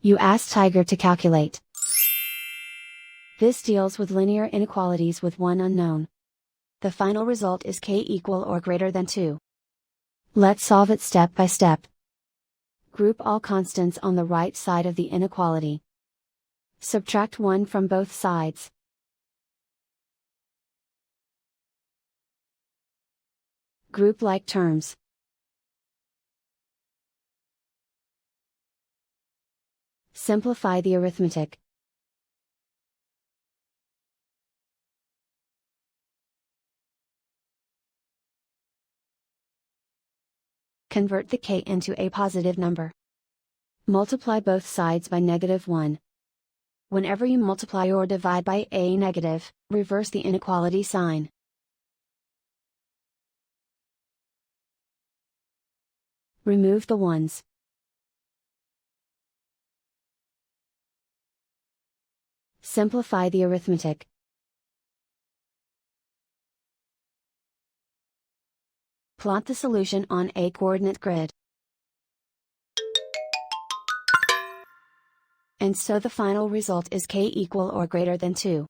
You ask Tiger to calculate. This deals with linear inequalities with one unknown. The final result is k equal or greater than 2. Let's solve it step by step. Group all constants on the right side of the inequality. Subtract 1 from both sides. Group like terms. Simplify the arithmetic. Convert the k into a positive number. Multiply both sides by -1. Whenever you multiply or divide by a negative, reverse the inequality sign. Remove the ones. Simplify the arithmetic. Plot the solution on a coordinate grid. And so the final result is k equal or greater than 2.